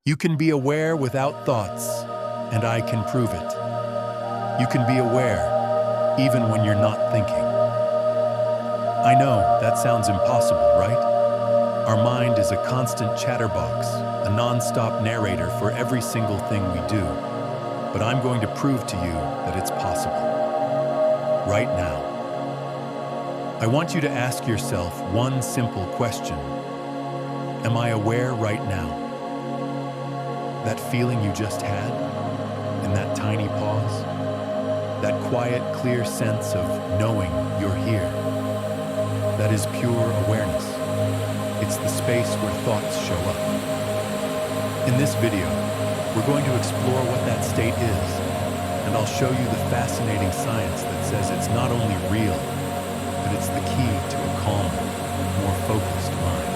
You can be aware without thoughts, and I can prove it. You can be aware, even when you're not thinking. I know that sounds impossible, right? Our mind is a constant chatterbox, a non-stop narrator for every single thing we do. But I'm going to prove to you that it's possible. Right now. I want you to ask yourself one simple question. Am I aware right now? That feeling you just had, in that tiny pause, that quiet, clear sense of knowing you're here, that is pure awareness. It's the space where thoughts show up. In this video, we're going to explore what that state is, and I'll show you the fascinating science that says it's not only real, but it's the key to a calmer, more focused mind.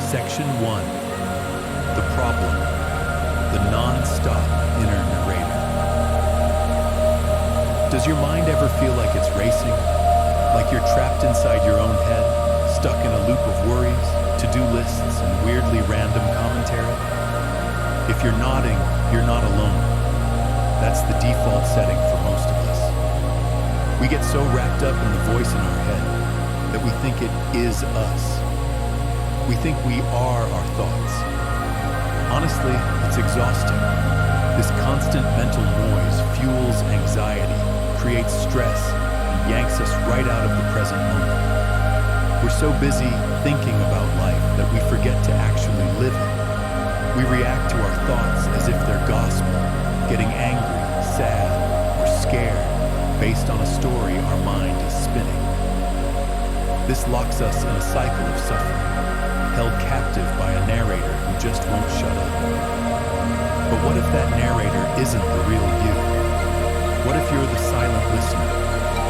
Section 1. The problem, the non-stop inner narrator. Does your mind ever feel like it's racing? Like you're trapped inside your own head, stuck in a loop of worries, to-do lists, and weirdly random commentary? If you're nodding, you're not alone. That's the default setting for most of us. We get so wrapped up in the voice in our head that we think it is us. We think we are our thoughts. Honestly, it's exhausting. This constant mental noise fuels anxiety, creates stress, and yanks us right out of the present moment. We're so busy thinking about life that we forget to actually live it. We react to our thoughts as if they're gospel, getting angry, sad, or scared based on a story our mind is spinning. This locks us in a cycle of suffering, held captive by a narrator who just won't shut up. But what if that narrator isn't the real you? What if you're the silent listener,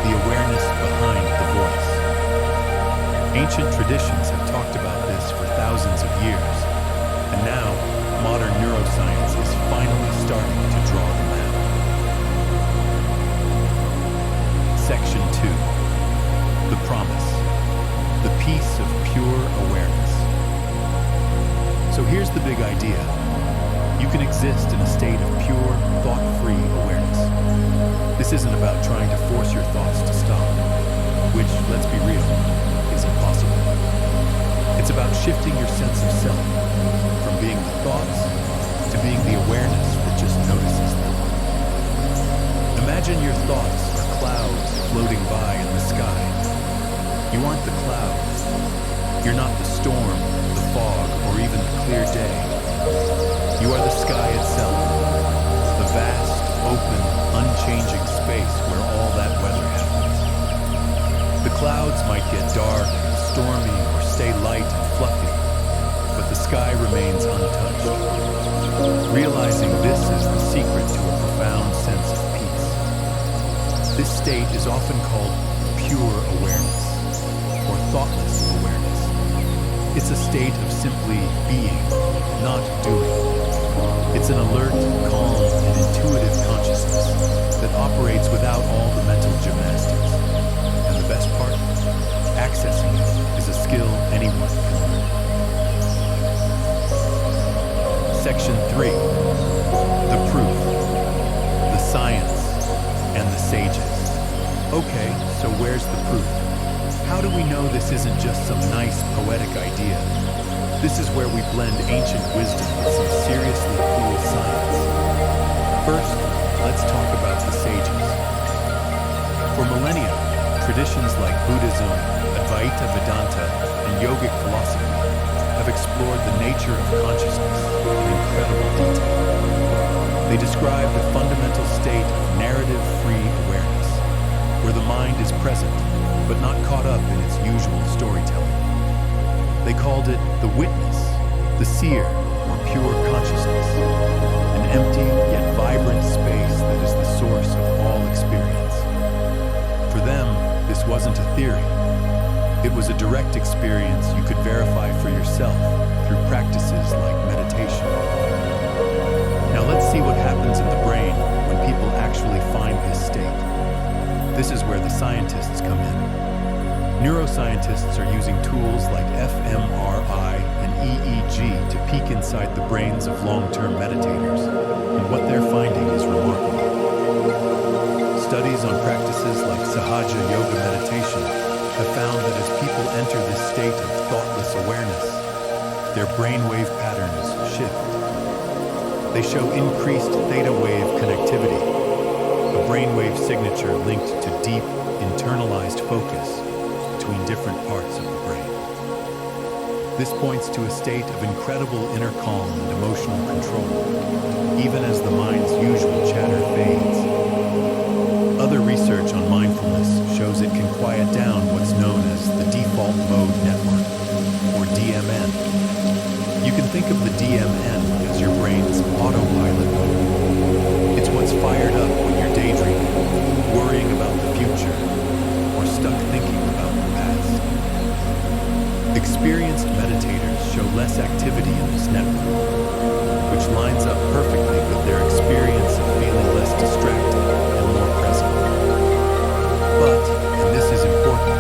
the awareness behind the voice? Ancient traditions have talked about this for thousands of years, and now modern neuroscience is finally starting to draw them out. Section 2. The promise. The peace of pure awareness. So here's the big idea. You can exist in a state of pure, thought-free awareness. This isn't about trying to force your thoughts to stop, which, let's be real, is impossible. It's about shifting your sense of self from being the thoughts to being the awareness that just notices them. Imagine your thoughts are clouds floating by in the sky. You aren't the clouds. You're not the storm, the fog, or even the clear day. You are the sky itself, the vast, open, unchanging space where all that weather happens. The clouds might get dark, stormy, or stay light and fluffy, but the sky remains untouched. Realizing this is the secret to a profound sense of peace. This state is often called pure awareness, or thoughtless awareness. It's a state of simply being, not doing. It's an alert, calm, and intuitive consciousness that operates without all the mental gymnastics. And the best part? Accessing it is a skill anyone can learn. Section 3. The proof, the science, and the sages. Okay, so where's the proof? How do we know this isn't just some nice, poetic idea? This is where we blend ancient wisdom with some seriously cool science. First, let's talk about the sages. For millennia, traditions like Buddhism, Advaita Vedanta, and yogic philosophy have explored the nature of consciousness in incredible detail. They described a fundamental state of narrative-free awareness, where the mind is present, but not caught up in its usual storytelling. They called it the witness, the seer, or pure consciousness, an empty yet vibrant space that is the source of all experience. For them, this wasn't a theory. It was a direct experience you could verify for yourself through practices like meditation. Now let's see what happens in the brain when people actually find this state. This is where the scientists come in. Neuroscientists are using tools like fMRI and EEG to inside the brains of long-term meditators, and what they're finding is remarkable. Studies on practices like Sahaja Yoga meditation have found that as people enter this state of thoughtless awareness, their brainwave patterns shift. They show increased theta wave connectivity, a brainwave signature linked to deep, internalized focus between different parts of the brain. This points to a state of incredible inner calm and emotional control, even as the mind's usual chatter fades. Other research on mindfulness shows it can quiet down what's known as the default mode network, or DMN. You can think of the DMN as your brain's autopilot mode. It's what's fired up when you're daydreaming, worrying about the future, or stuck thinking about the past. Experienced meditators show less activity in this network, which lines up perfectly with their experience of feeling less distracted and more present. But, and this is important,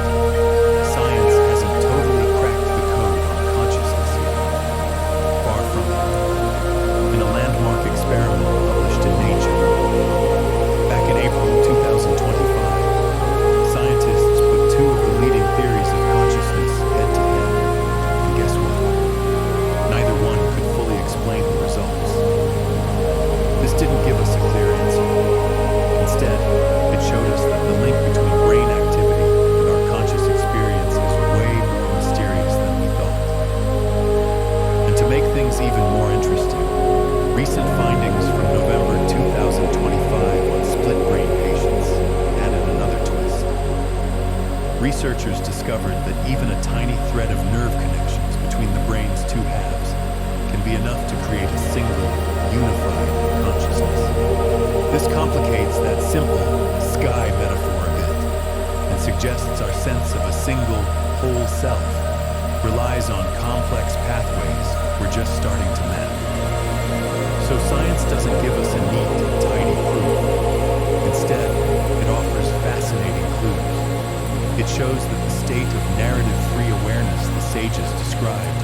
science hasn't totally cracked the code on consciousness yet. Far from it. In a landmark experiment published in Nature, back in April 2025, scientists put two of the leading theories of consciousness head-to-head. And guess what? Neither one could fully explain the results. This didn't give us a clear answer. Instead, it showed us that the link between brain activity and our conscious experience is way more mysterious than we thought. And to make things even more interesting, recent findings from November 2025 on split brain patients added another twist. Researchers discovered that even a tiny thread of nerve connections between the brain's two halves can be enough to create a single, unified consciousness. This complicates that simple sky metaphor a bit and suggests our sense of a single, whole self relies on complex pathways we're just starting to map. So science doesn't give us a neat, tidy proof. Instead, it offers fascinating clues. It shows that the state of narrative-free awareness the sages described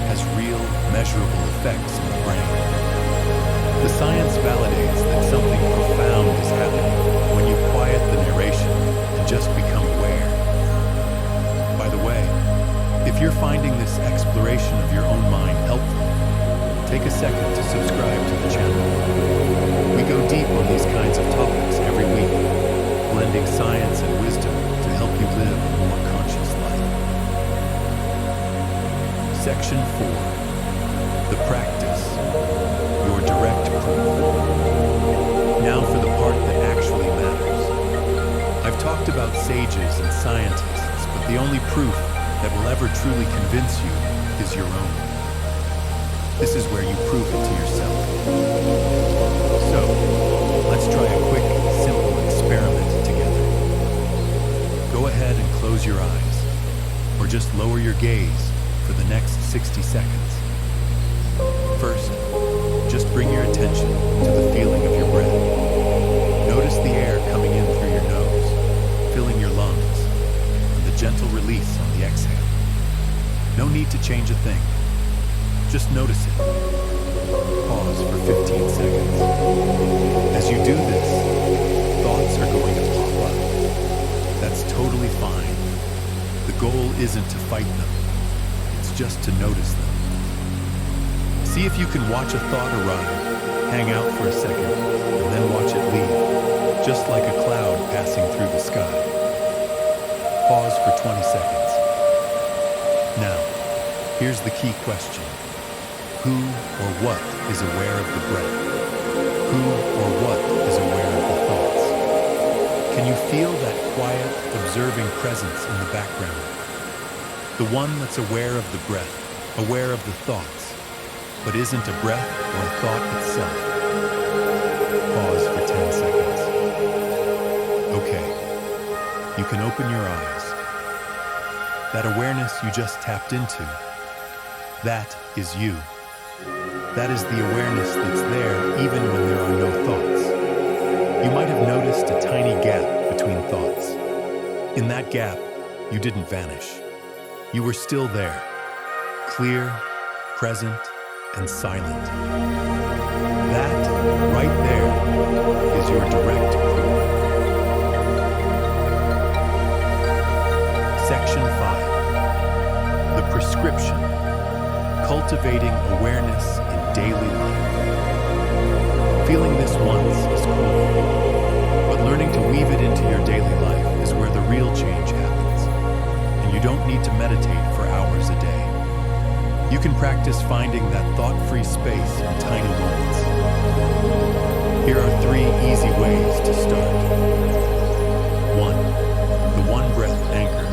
has real, measurable effects in the brain. The science validates that something profound is happening when you quiet the narration and just become aware. By the way, if you're finding this exploration of your own mind helpful, take a second to subscribe to the channel. We go deep on these kinds of topics every week, blending science and wisdom to help you live a more conscious life. Section 4. The practice. Your direct proof. Now for the part that actually matters. I've talked about sages and scientists, but the only proof that will ever truly convince you is your own. This is where you prove it to yourself. So, let's try a quick, simple experiment together. Go ahead and close your eyes, or just lower your gaze for the next 60 seconds. First, just bring your attention to the feeling of your breath. Notice the air coming in through your nose, filling your lungs, and the gentle release on the exhale. No need to change a thing. Just notice it. Pause for 15 seconds. As you do this, thoughts are going to pop up. That's totally fine. The goal isn't to fight them. It's just to notice them. See if you can watch a thought arrive, hang out for a second, and then watch it leave, just like a cloud passing through the sky. Pause for 20 seconds. Now, here's the key question. Who or what is aware of the breath? Who or what is aware of the thoughts? Can you feel that quiet, observing presence in the background? The one that's aware of the breath, aware of the thoughts, but isn't a breath or a thought itself. Pause for 10 seconds. Okay, you can open your eyes. That awareness you just tapped into, that is you. That is the awareness that's there even when there are no thoughts. You might have noticed a tiny gap between thoughts. In that gap, you didn't vanish. You were still there, clear, present, and silent. That, right there, is your direct proof. Section 5. The prescription. Cultivating awareness in daily life. Feeling this once is cool, but learning to weave it into your daily life is where the real change happens. And you don't need to meditate for hours a day. You can practice finding that thought-free space in tiny moments. Here are 3 easy ways to start. 1. The one-breath anchor.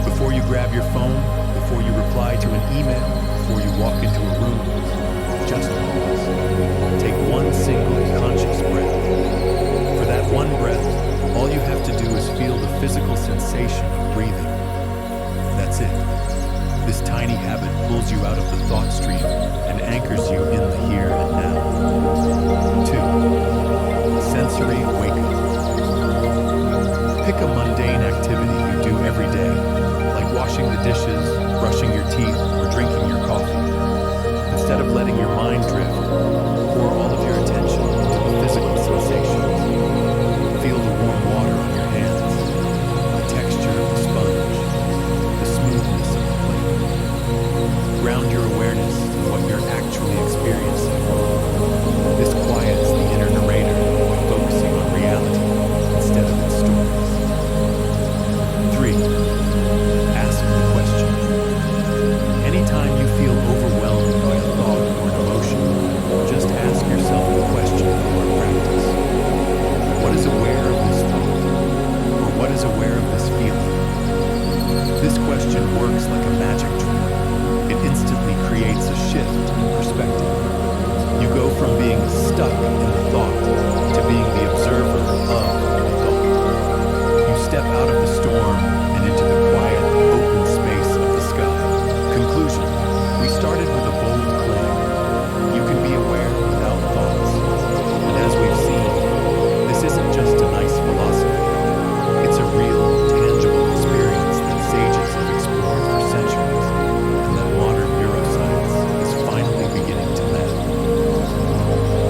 Before you grab your phone, before you reply to an email, before you walk into a room, just pause. Take one single conscious breath. For that one breath, all you have to do is feel the physical sensation of breathing. That's it. This tiny habit pulls you out of the thought stream and anchors you in the here and now. 2. Sensory wake-up. Pick a mundane activity you do every day, like washing the dishes, brushing your teeth, or drinking your coffee. Instead of letting your mind drift, pour all of your attention into the physical sensations. Feel the warm water on your hands, the texture of the sponge, the smoothness of the plate. Ground your awareness in what you're actually experiencing. This quiets the inner narrator by focusing on reality instead of its stories. 3. Ask the question. Anytime you feel overwhelmed by a thought or an emotion, just ask yourself the question for a practice. What is aware of this thought? Or what is aware of this feeling? This question works like a magic trick. It instantly creates a shift in perspective. You go from being stuck in the thought to being the observer of the thought. You step out of the storm and into the quiet, open space of the sky. Conclusion. We started with a bold claim. You can be aware without thoughts. And as we've seen, this isn't just a nice philosophy. It's a real, tangible experience that sages have explored for centuries, and that modern neuroscience is finally beginning to map.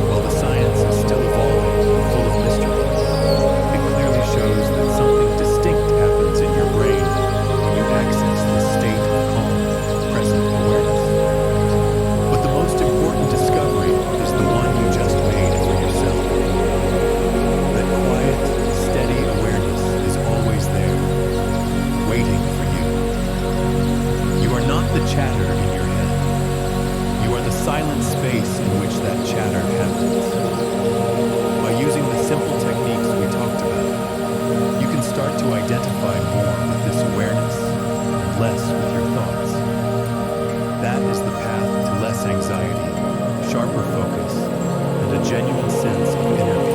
While the science is still evolving and full of mysteries, it clearly shows that something distinct happens in your brain when you access this state of calm, present awareness. But the most important discovery is the one you just made for yourself. That quiet, steady awareness is always there, waiting for you. You are not the chatter in your head. You are the silent space in which that chatter happens. By using the simple techniques we talked about, you can start to identify more with this awareness and less with your thoughts. That is the path to less anxiety, sharper focus, and a genuine sense of inner peace.